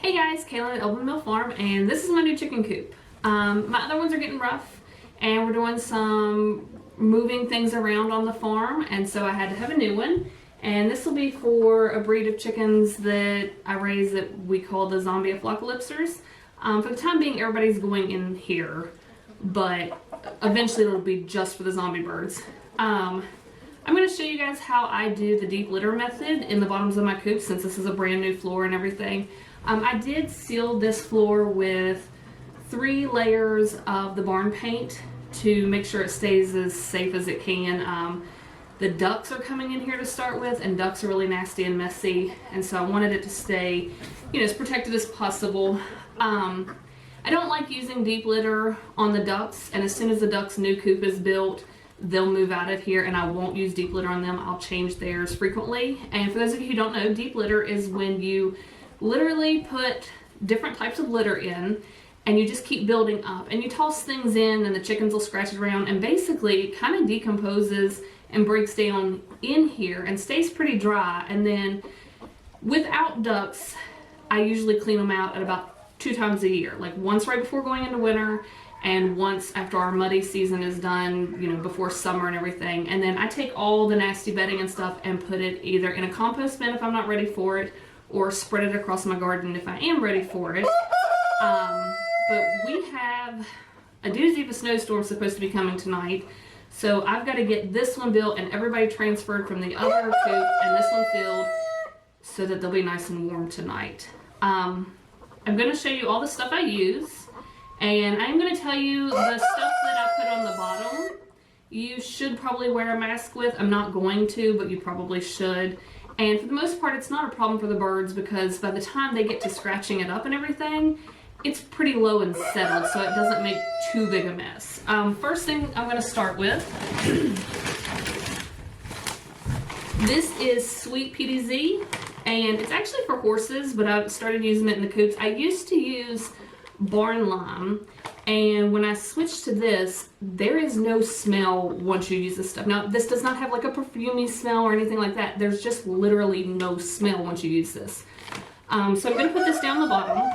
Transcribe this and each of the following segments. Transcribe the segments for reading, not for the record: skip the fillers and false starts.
Hey guys, Kaylin at Open Mill Farm, and this is my new chicken coop. My other ones are getting rough, and we're doing some moving things around on the farm, and so I had to have a new one. And this will be for a breed of chickens that I raise that we call the zombie apocalypsers. For the time being, everybody's going in here, but eventually it'll be just for the zombie birds. I'm going to show you guys how I do the deep litter method in the bottoms of my coop, since this is a brand new floor and everything. I did seal this floor with 3 layers of the barn paint to make sure it stays as safe as it can. The ducks are coming in here to start with, and ducks are really nasty and messy, and so I wanted it to stay, as protected as possible. I don't like using deep litter on the ducks, and as soon as the ducks' new coop is built, they'll move out of here, and I won't use deep litter on them. I'll change theirs frequently. And for those of you who don't know, deep litter is when you literally put different types of litter in, and you just keep building up, and you toss things in, and the chickens will scratch it around, and basically it kind of decomposes and breaks down in here and stays pretty dry. And then without ducks, I usually clean them out at about 2 times a year, like once right before going into winter and once after our muddy season is done, before summer and everything. And then I take all the nasty bedding and stuff and put it either in a compost bin if I'm not ready for it, or spread it across my garden if I am ready for it. But we have a doozy of a snowstorm supposed to be coming tonight, so I've got to get this one built and everybody transferred from the other coop and this one filled so that they'll be nice and warm tonight. I'm going to show you all the stuff I use, and I'm going to tell you the stuff that I put on the bottom you should probably wear a mask with. I'm not going to, but you probably should. And for the most part, it's not a problem for the birds, because by the time they get to scratching it up and everything, it's pretty low and settled, so it doesn't make too big a mess. First thing I'm going to start with, this is sweet PDZ, and it's actually for horses, but I've started using it in the coops. I used to use barn lime, and when I switched to this, there is no smell once you use this stuff. Now, this does not have like a perfumey smell or anything like that. There's just literally no smell once you use this. So I'm going to put this down the bottom.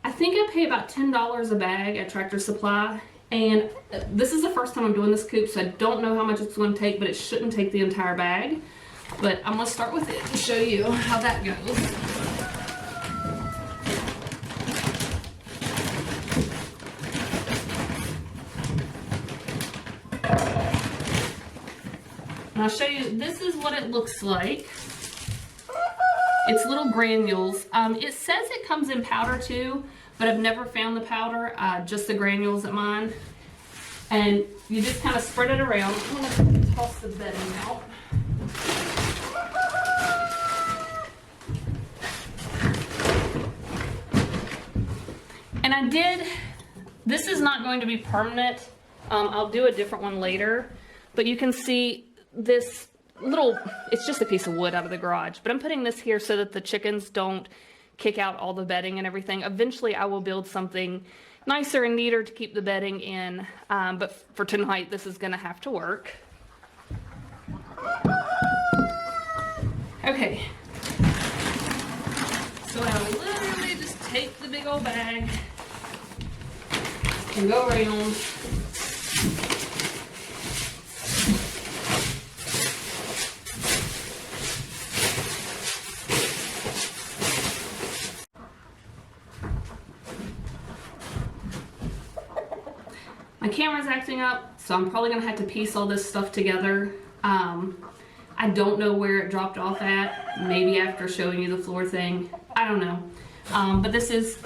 I think I pay about $10 a bag at Tractor Supply, and this is the first time I'm doing this coop, so I don't know how much it's going to take, but it shouldn't take the entire bag. But I'm going to start with it and show you how that goes. And I'll show you, this is what it looks like. It's little granules. It says it comes in powder too, but I've never found the powder, just the granules at mine. And you just kind of spread it around. I'm going to toss the bedding out. And this is not going to be permanent. I'll do a different one later, but you can see this it's just a piece of wood out of the garage, but I'm putting this here so that the chickens don't kick out all the bedding and everything. Eventually I will build something nicer and neater to keep the bedding in, but for tonight this is going to have to work. Okay, so I will literally just take the big old bag and go around. My camera's acting up, so I'm probably gonna have to piece all this stuff together. I don't know where it dropped off at. Maybe after showing you the floor thing. I don't know. But this is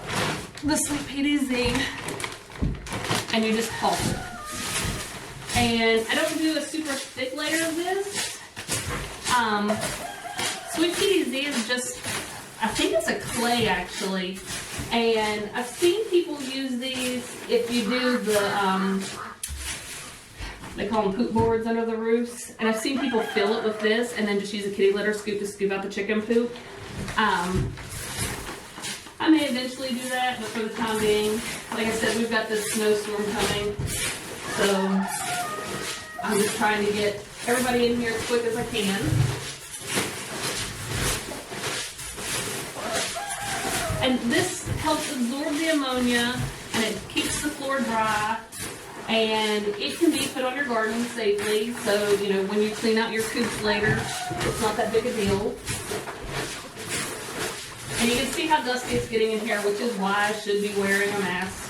the sweet PDZ, and you just pulse it. And I don't do a super thick layer of this. Sweet PDZ is just, I think it's a clay actually. And I've seen people use these if you do the, they call them poop boards under the roofs. And I've seen people fill it with this and then just use a kitty litter scoop to scoop out the chicken poop. I may eventually do that, but for the time being, like I said, we've got this snowstorm coming. So I'm just trying to get everybody in here as quick as I can. And this helps absorb the ammonia, and it keeps the floor dry, and it can be put on your garden safely, so you know when you clean out your coops later, it's not that big a deal. And you can see how dusty it's getting in here, which is why I should be wearing a mask.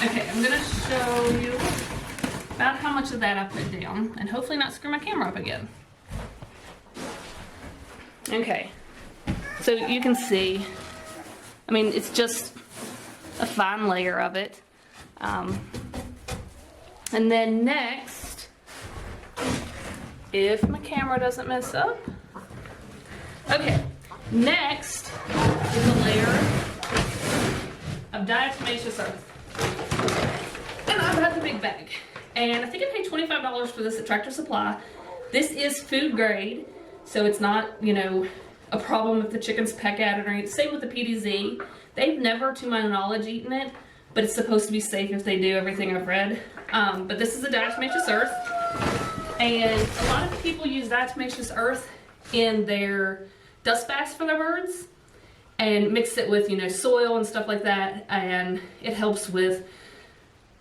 Okay, I'm gonna show you about how much of that I put down, and hopefully not screw my camera up again. Okay, so you can see, I mean, it's just a fine layer of it. And then next, if my camera doesn't mess up, okay, next is a layer of Diatomaceous Earth. And I've got the big bag. And I think I paid $25 for this at Tractor Supply. This is food grade, so it's not, you know, a problem if the chickens peck at it or anything. Same with the PDZ. They've never, to my knowledge, eaten it, but it's supposed to be safe if they do, everything I've read. But this is the Diatomaceous Earth. And a lot of people use Diatomaceous Earth in their dust baths for their birds and mix it with, you know, soil and stuff like that, and it helps with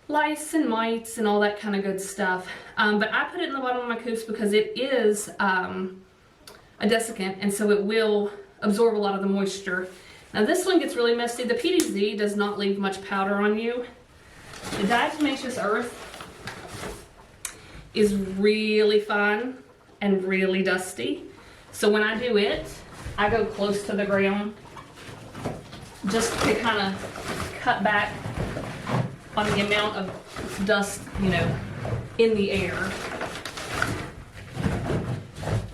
lice and mites and all that kind of good stuff. But I put it in the bottom of my coops because it is a desiccant, and so it will absorb a lot of the moisture. Now this one gets really messy. The PDZ does not leave much powder on you. The Diatomaceous Earth is really fine and really dusty. So when I do it, I go close to the ground just to kind of cut back on the amount of dust, you know, in the air.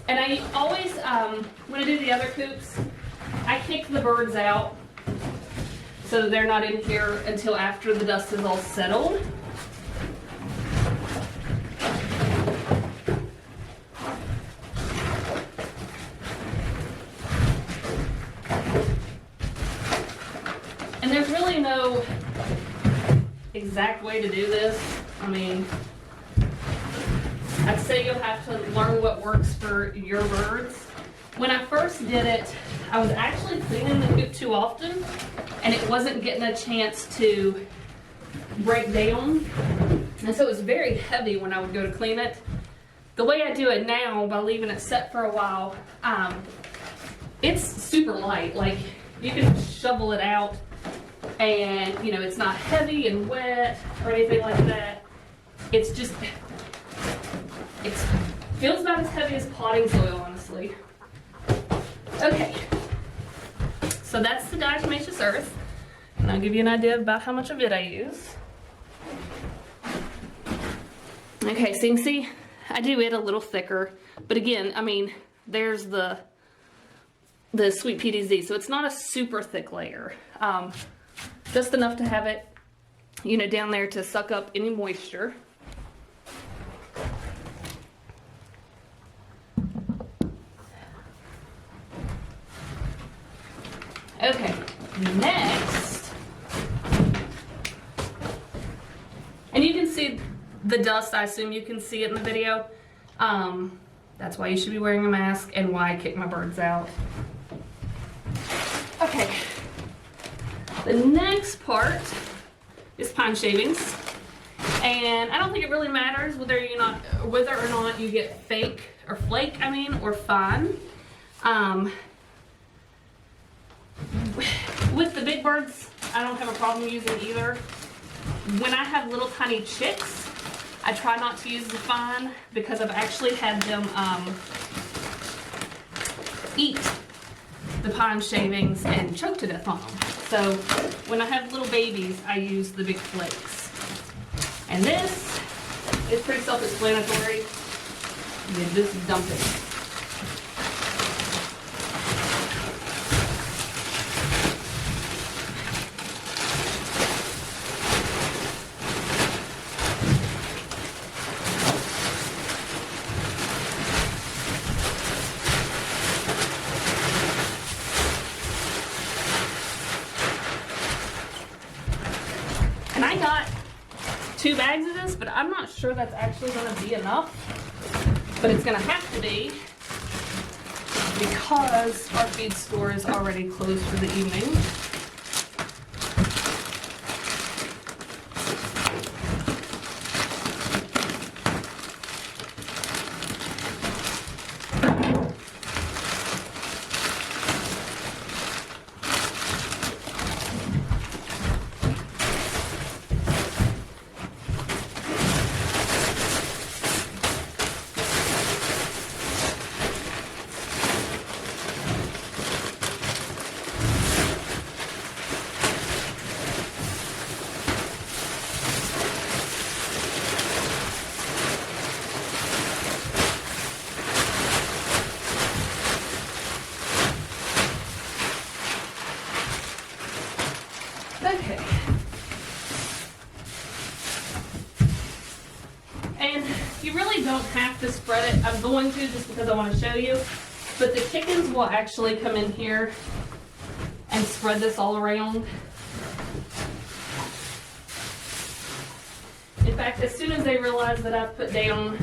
And I always, when I do the other coops, I kick the birds out so that they're not in here until after the dust is all settled. And there's really no exact way to do this. I mean, I'd say you'll have to learn what works for your birds. When I first did it, I was actually cleaning the coop too often, and it wasn't getting a chance to break down. And so it was very heavy when I would go to clean it. The way I do it now, by leaving it set for a while, it's super light. Like, you can shovel it out, and you know, it's not heavy and wet or anything like that. It's just, it feels about as heavy as potting soil, honestly. Okay, so that's the Diatomaceous Earth, and I'll give you an idea about how much of it I use. Okay, so you can see I do it a little thicker, but again, I mean, there's the sweet PDZ, so it's not a super thick layer. Just enough to have it, you know, down there to suck up any moisture. Okay, next, and you can see the dust. I assume you can see it in the video. That's why you should be wearing a mask and why I kick my birds out. Okay. The next part is pine shavings, and I don't think it really matters whether or not you get flake, or fine. With the big birds, I don't have a problem using either. When I have little tiny chicks, I try not to use the fine because I've actually had them eat the pine shavings and choke to death on them. So when I have little babies, I use the big flakes. And this is pretty self-explanatory. You just dump it. And I got 2 bags of this, but I'm not sure that's actually going to be enough. But it's going to have to be because our feed store is already closed for the evening. Okay. And you really don't have to spread it. I'm going to just because I want to show you. But the chickens will actually come in here and spread this all around. In fact, as soon as they realize that I've put down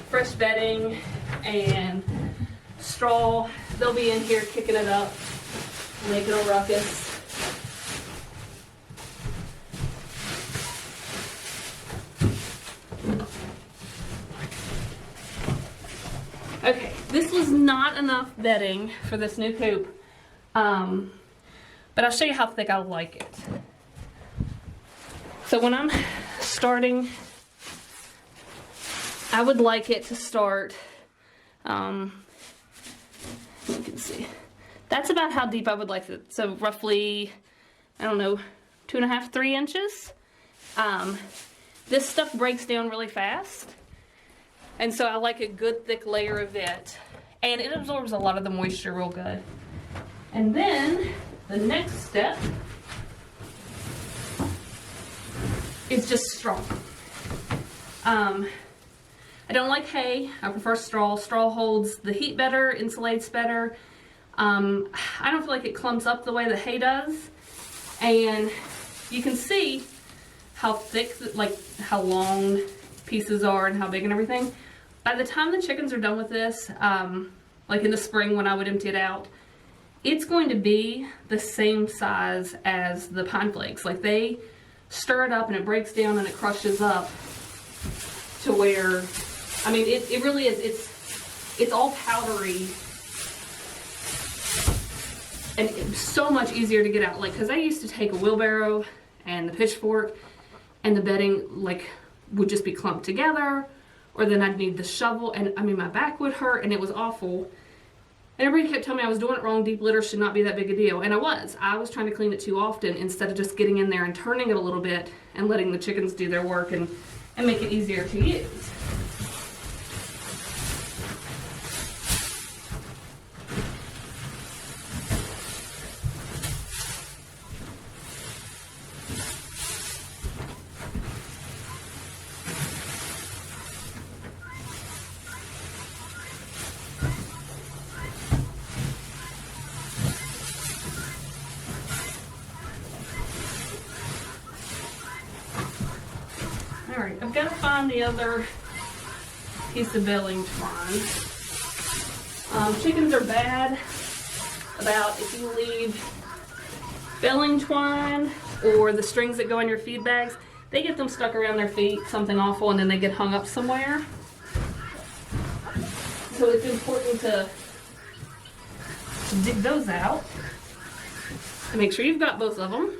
fresh bedding and straw, they'll be in here kicking it up, making a ruckus. Okay, this was not enough bedding for this new coop, but I'll show you how thick I like it. So when I'm starting, I would like it to start, you can see, that's about how deep I would like it. So roughly, I don't know, 2.5, 3 inches. This stuff breaks down really fast. And so I like a good thick layer of it. And it absorbs a lot of the moisture real good. And then the next step is just straw. I don't like hay. I prefer straw. Straw holds the heat better, insulates better. I don't feel like it clumps up the way that hay does. And you can see how thick, like how long pieces are and how big and everything. By the time the chickens are done with this, like in the spring when I would empty it out, it's going to be the same size as the pine flakes. Like they stir it up and it breaks down and it crushes up to where, I mean, it really is, it's all powdery and it's so much easier to get out. Like, cause I used to take a wheelbarrow and the pitchfork and the bedding like would just be clumped together, or then I'd need the shovel, and I mean my back would hurt and it was awful. And everybody kept telling me I was doing it wrong, deep litter should not be that big a deal. And I was trying to clean it too often instead of just getting in there and turning it a little bit and letting the chickens do their work and make it easier to use. Alright, I've got to find the other piece of baling twine. Chickens are bad about if you leave baling twine or the strings that go in your feed bags, they get them stuck around their feet, something awful, and then they get hung up somewhere. So it's important to dig those out and make sure you've got both of them.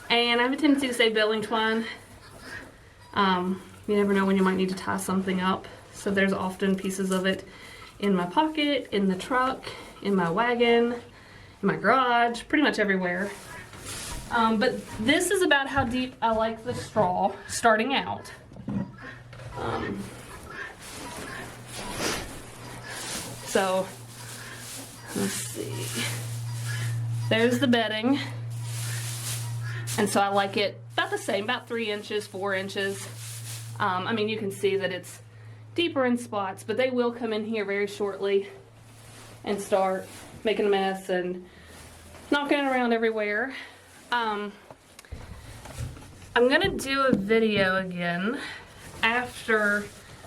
And I have a tendency to say baling twine. You never know when you might need to tie something up. So there's often pieces of it in my pocket, in the truck, in my wagon, in my garage, pretty much everywhere. But this is about how deep I like the straw starting out. So let's see. There's the bedding. And so I like it about the same, about 3 inches, 4 inches. I mean, you can see that it's deeper in spots, but they will come in here very shortly and start making a mess and knocking it around everywhere. I'm gonna do a video again after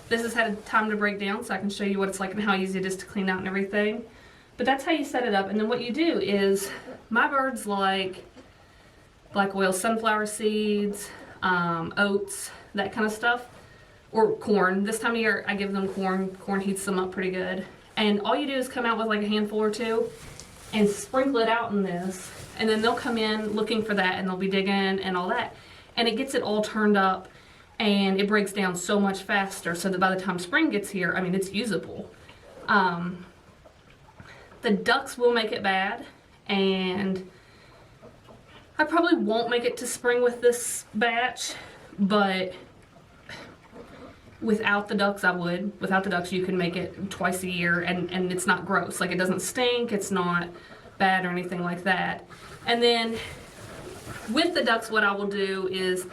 This has had time to break down, so I can show you what it's like and how easy it is to clean out and everything. But that's how you set it up. And then what you do is, my birds like black oil sunflower seeds, oats, that kind of stuff, or corn. This time of year I give them corn. Corn heats them up pretty good. And all you do is come out with like a handful or two and sprinkle it out in this, and then they'll come in looking for that, and they'll be digging and all that, and it gets it all turned up, and it breaks down so much faster, so that by the time spring gets here, I mean, it's usable. The ducks will make it bad, and I probably won't make it to spring with this batch, but without the ducks I would. Without the ducks you can make it twice a year, and it's not gross. Like, it doesn't stink, it's not bad or anything like that. And then with the ducks, what I will do is,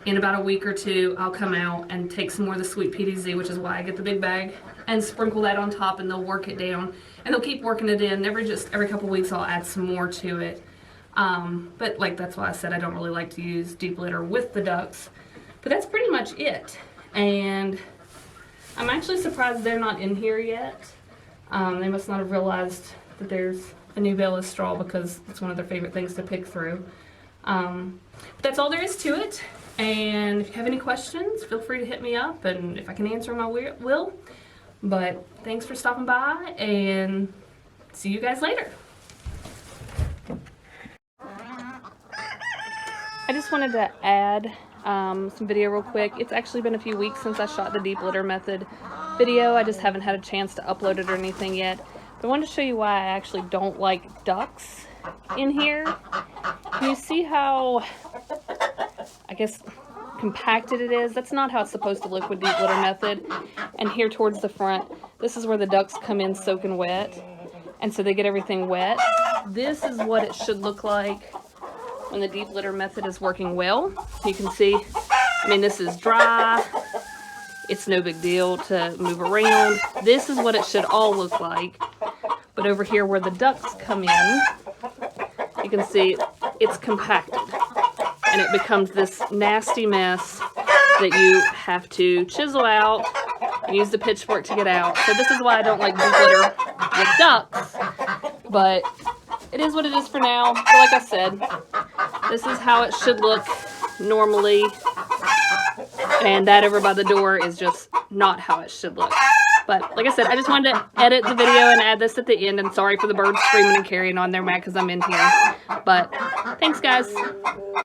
in about a week or two, I'll come out and take some more of the sweet PDZ, which is why I get the big bag, and sprinkle that on top, and they'll work it down, and they'll keep working it in. Every couple weeks I'll add some more to it. But like, that's why I said I don't really like to use deep litter with the ducks. But that's pretty much it. And I'm actually surprised they're not in here yet. They must not have realized that there's a new bale of straw, because it's one of their favorite things to pick through. But that's all there is to it. And if you have any questions, feel free to hit me up, and if I can answer them, I will. But thanks for stopping by, and see you guys later. I just wanted to add some video real quick. It's actually been a few weeks since I shot the deep litter method video. I just haven't had a chance to upload it or anything yet. But I wanted to show you why I actually don't like ducks in here. Can you see how, I guess, compacted it is? That's not how it's supposed to look with deep litter method. And here towards the front, this is where the ducks come in soaking wet, and so they get everything wet. This is what it should look like when the deep litter method is working well. You can see, I mean, this is dry. It's no big deal to move around. This is what it should all look like. But over here where the ducks come in, you can see it's compacted, and it becomes this nasty mess that you have to chisel out and use the pitchfork to get out. So this is why I don't like deep litter with ducks, but it is what it is for now. But like I said, this is how it should look normally, and that over by the door is just not how it should look. But like I said, I just wanted to edit the video and add this at the end, and sorry for the birds screaming and carrying on. They're mad because I'm in here. But thanks, guys.